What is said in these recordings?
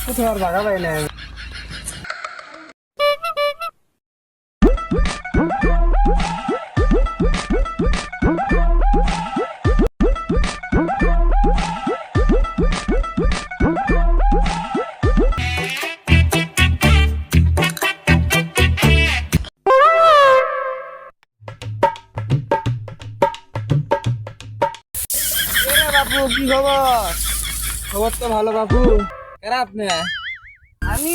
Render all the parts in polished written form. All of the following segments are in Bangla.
কোথাও জায়গা পাই না। বাপু কি খবর? খবর তো ভালো বাপু। এরা আপনি আমি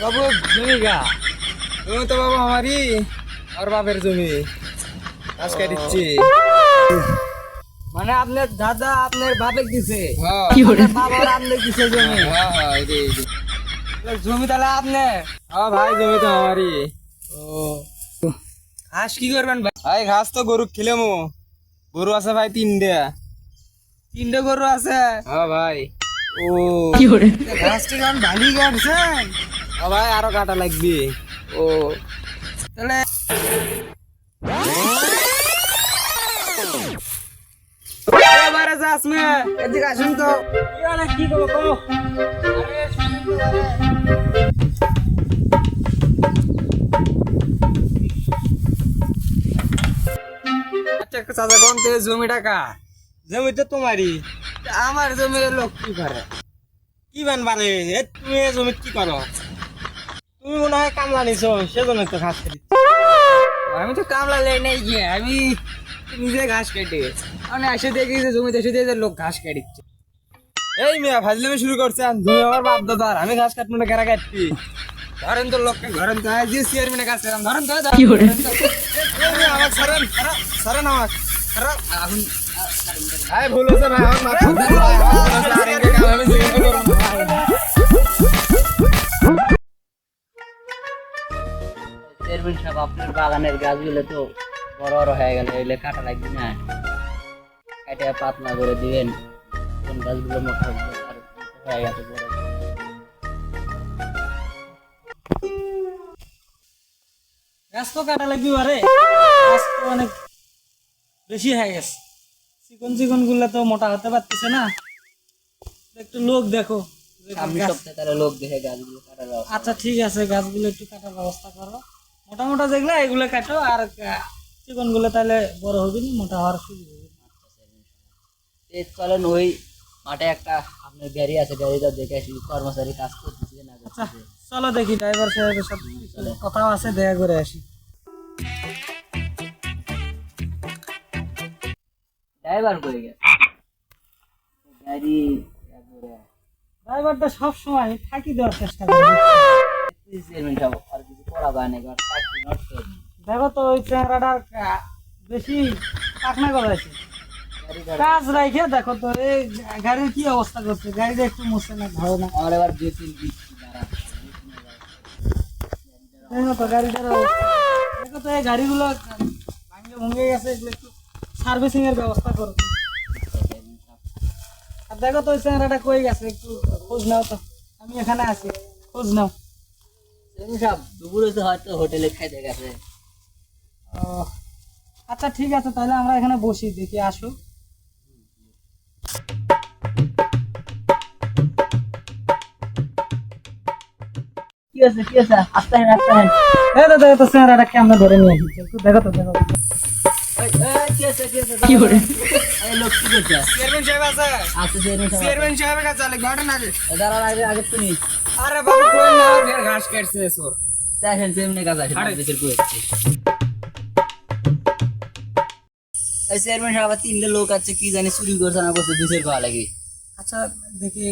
বাবু জমি গা জমি তো বাবু আমারই আর বাপের জমি আজকে দিচ্ছি। মানে আপনার দাদা আপনার বাপে দিছে, বাবা আপনার দিছে জমি। জমি তাহলে আপনি? হ্যাঁ ভাই জমি তো আমারই। ও ঘাস কি করবেন ভাই? ভাই ঘাস তো গরু খিলেমু, গরু আছে ভাই তিনটে গরু আছে? হ্যাঁ ভাই। ও ঘাসটা কেমন ভালি কাটছেন? হ্যাঁ ভাই আরো কাটা লাগবে। ও তাহলে এবারে যাস না, এদিকে আসুন তো। কি করবো? আচ্ছা চাচা কোন থেকে জমি টাকা? জমি তো তোমারই, আমার জমির লোক কি করে? কি বানবারে তুমি জমি কি করো? তুমি মনে হয় কামলা নিছো, সেজন্য তো ঘাস খেতে। আমি তো কামলা লেই নাই গিয়ে, আমি নিজে ঘাস কেটে মানে এসে দেখি যে জমিতে এসে দেখি যে লোক ঘাস কাটিচ্ছে। এই মিয়া ফাজলামি শুরু করছেন, জমি আমার বাপ দাদার, আমি ঘাস কাটবো না কেরা কাটছি? ধরেন তো লোককে, ধরেন তো যে চেয়ারম্যানে কাজ করলাম, ধরেন তো আমার সরেন সরেন আমার এখন ভাই ভুল হচ্ছে ভাই, আমার মাথা আমি জিজ্ঞাসা করবো না ভাই। চেয়ারম্যান সাহেব আপনার বাগানের গাছগুলো তো বড় বড় হয়ে গেল, এগুলো কাটা লাগবে না, কাটে পাতলা করে দিবেন। কোন গাছগুলো মোটা হবে আর হয়ে গেছে বড়। গাছ তো কাটা লাগবে বারে, গাছ তো অনেক বেশি হয়ে গেছে, চিকন চিকন গুলা তো মোটা হতে পারতেছে না। একটু লোক দেখো সামনের সপ্তাহে তাহলে লোক দেখে গাছগুলো কাটা দাও। আচ্ছা ঠিক আছে, গাছগুলো একটু কাটার ব্যবস্থা করো। মোটা মোটা যেগুলো এগুলো কাটো, আর চিকন গুলো তাহলে বড় হবে না, মোটা হওয়ার সুযোগ হবে। চলেন ওই মাঠে একটা আপনার গাড়ি আছে, গাড়িটা দেখে আসি কর্মচারী কাজ করতেছে না আচ্ছা চলো দেখি, ড্রাইভার সাহেবের সাথে কথাও আছে, দেখা করে আসি। ড্রাইভার করে গেছে গাড়ি। ড্রাইভারটা সব সময় ফাঁকি দেওয়ার চেষ্টা করে। চেয়ারম্যান সাহেব আর কিছু করা যায় না, কারণ চাকরি নষ্ট। দেখো তো ওই চেহারাটার বেশি পাখনা করাইছে, কাজ রাইখে দেখো তো এই গাড়ির কি অবস্থা করছে, গাড়িটা একটু মুছে না ভালো না। আমার এবার জটিল বৃষ্টি দ্বারা দেখো তো গাড়িটার অবস্থা, দেখো তো এই গাড়িগুলো ভাঙে ভুঙে গেছে, এগুলো একটু সার্ভিসিং এর ব্যবস্থা করো। আর দেখো তো ওই চেহারাটা কই গেছে, একটু খোঁজ নাও তো, আমি এখানে আছি, খোঁজ নাও। চেয়ারম্যান সাহেব দুপুরে তো হয়তো হোটেলে খাইতে গেছে। ও আচ্ছা ঠিক আছে, তাহলে আমরা এখানে বসি, দেখি আসো। কি আছে কি আছে, আস্তে হেন আস্তে হেন। এই তো দেখো তো চেহারাটা কেমন ধরে নিয়ে এসেছে, একটু দেখো তো দেখো। কি আছে কি আছে, কি করে এই লোক কি করছে? চেয়ারম্যান সাহেব আছে? আচ্ছা চেয়ারম্যান সাহেব চেয়ারম্যান সাহেবের কাছে চলে ঘটনা আগে। দাঁড়ান, আগে আগে শুনি। আরে বাবু কোন না ফের ঘাস কাটছে সোর। দেখেন চেয়ারম্যানের কাছে আসেন, আরে। দেশের কই আছে এই চেয়ারম্যান সাহেব? আবার তিনটে লোক আছে, কি জানি চুরি করছে না করছে, দেশের কয়া লাগে। আচ্ছা দেখি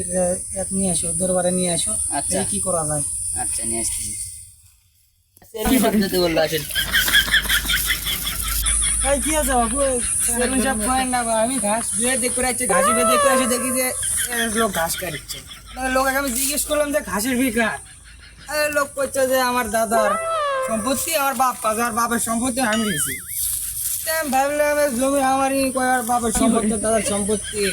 এত নিয়ে আসো, দরবারে নিয়ে আসো, আচ্ছা। দেখি কি করা যায়। আচ্ছা নিয়ে আসছি। চেয়ারম্যান সাহেব যেতে বললো, আসেন। এই কি আছে বাবু? চেয়ারম্যান সাহেব কোয়েন না ভাই, আমি ঘাস ধুয়ে দেখ করে আসছি, ঘাসি বেঁধে করে এসে দেখি যে লোক ঘাস কাটছে। লোক আমি জিজ্ঞেস করলাম যে ঘাসের বিঘার, লোক করছে যে আমার দাদার সম্পত্তি, আমার বাপ কাজ, আর বাপের সম্পত্তি আমি দিয়েছি। আমি ভাবলাম জমি আমারই, কয়ার বাপের সম্পত্তি দাদার সম্পত্তি,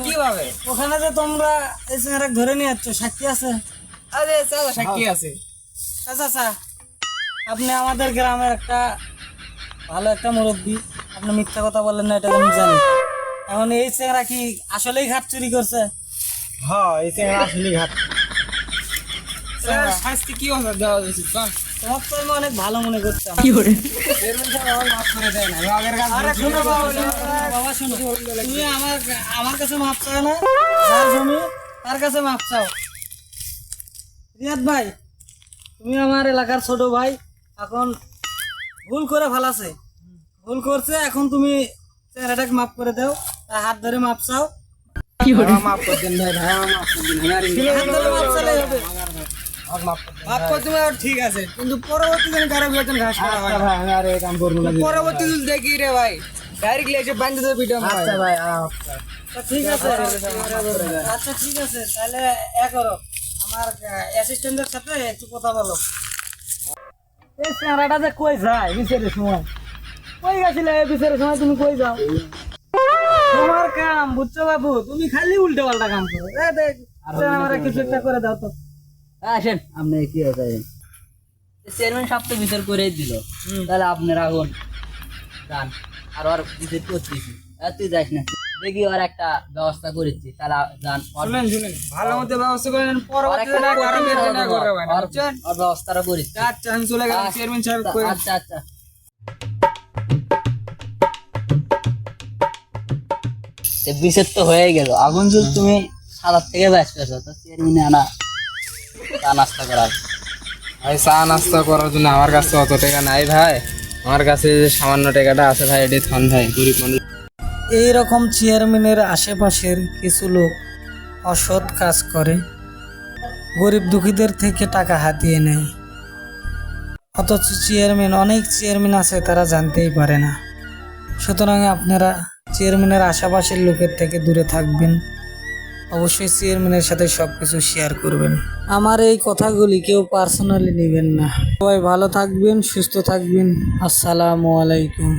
কিভাবে? ওখানে যে তোমরা এই চেংড়া ধরে নিয়ে যাচ্ছ, সাক্ষী আছে? আরে চাচা সাক্ষী আছে। আচ্ছা আচ্ছা, আপনি আমাদের গ্রামের একটা ভালো একটা মুরব্বী, আপনি মিথ্যা কথা বললেন না, এটা আমি জানি। এখন এই চেংড়া কি আসলেই ঘাট চুরি করছে? হ্যাঁ, এই চেংড়া আসলে ঘাট। শাস্তি কি হবে দেওয়া উচিত? তোমার তো আমি অনেক ভালো মনে করতাম। চেয়ারম্যান সাহেব আমার মাফ করে দেয় না, আগের কাজ আরে শোনো বাবা, বাবা শোনো, তুমি আমার কাছে মাপ চাও না, যার জমি তার কাছে মাপ চাও। রিয়াদ ভাই, তুমি আমার এলাকার ছোট ভাই, এখন ভুল করে ফেলাছে, ভুল করছে, এখন তুমি চেহারাটাকে মাফ করে দাও, তার হাত ধরে মাপ চাও। আমার মাফ করে দেন ভাই, ভাই আমার মাফ করে দিন। হাত ধরে মাপ চাইলেই হবে। মাফ করে তুমি ঠিক আছে, কিন্তু পরবর্তী দিন কারো বেতন ঘাস করা হয় না। আমি আর এই কাম করবো না। পরবর্তী দিন দেখি রে ভাই, ডাইরেক্টলি এসে বান্ধে দেবে পিঠা। আচ্ছা ভাই, তা ঠিক আছে, আচ্ছা ঠিক আছে, তাহলে এ করো, আমার অ্যাসিস্ট্যান্টের সাথে একটু কথা বলো। এই চেহারাটা যে কই যায় বিচারের সময়, কই গেছিলে বিচারের সময়, তুমি কই যাও? তোমার কাম বুঝছো বাবু, তুমি খালি উল্টো পাল্টা কাম করো। দেখ আমার কিছু একটা করে দাও তো। আসেন, আপনি কি আছে চেয়ারম্যান সাহেব তো বিচার করে দিল, তাহলে আপনার এখন যান, আর বিচার করতেছি। তুই যাস না, দেখি আর একটা ব্যবস্থা করেছি, তাহলে যান। শুনেন শুনেন, ভালো মতো ব্যবস্থা করেন, পরবর্তী দিন আর কারো বেতন না করবে ভাই, বুঝছেন? আর ব্যবস্থাটা করেছি। আচ্ছা আমি চলে গেলাম, চেয়ারম্যান সাহেব করে। আচ্ছা আচ্ছা, বিচার তো হয়ে গেল, আগুন যদি তুমি সাদার থেকে ব্যস্ত আছো, তো চেয়ারম্যানে আনা চা নাস্তা করার। ভাই চা নাস্তা করার জন্য আমার কাছে অত টাকা নাই ভাই, আমার কাছে যে সামান্য টাকাটা আছে ভাই, এটাই থান ভাই, গরিব মানুষ। এইরকম চেয়ারম্যানের আশেপাশের কিছু লোক অসৎ কাজ করে, গরিব দুঃখীদের থেকে টাকা হাতিয়ে নেয়, অথচ অনেক চেয়ারম্যান আছে তারা জানতেই পারে না। সুতরাং আপনারা চেয়ারম্যানের আশেপাশের লোকের থেকে দূরে থাকবেন, অবশ্যই চেয়ারম্যানের সাথে সবকিছু শেয়ার করবেন। আমার এই কথাগুলি কেউ পার্সোনালি নেবেন না। সবাই ভালো থাকবেন, সুস্থ থাকবেন। আসসালামু আলাইকুম।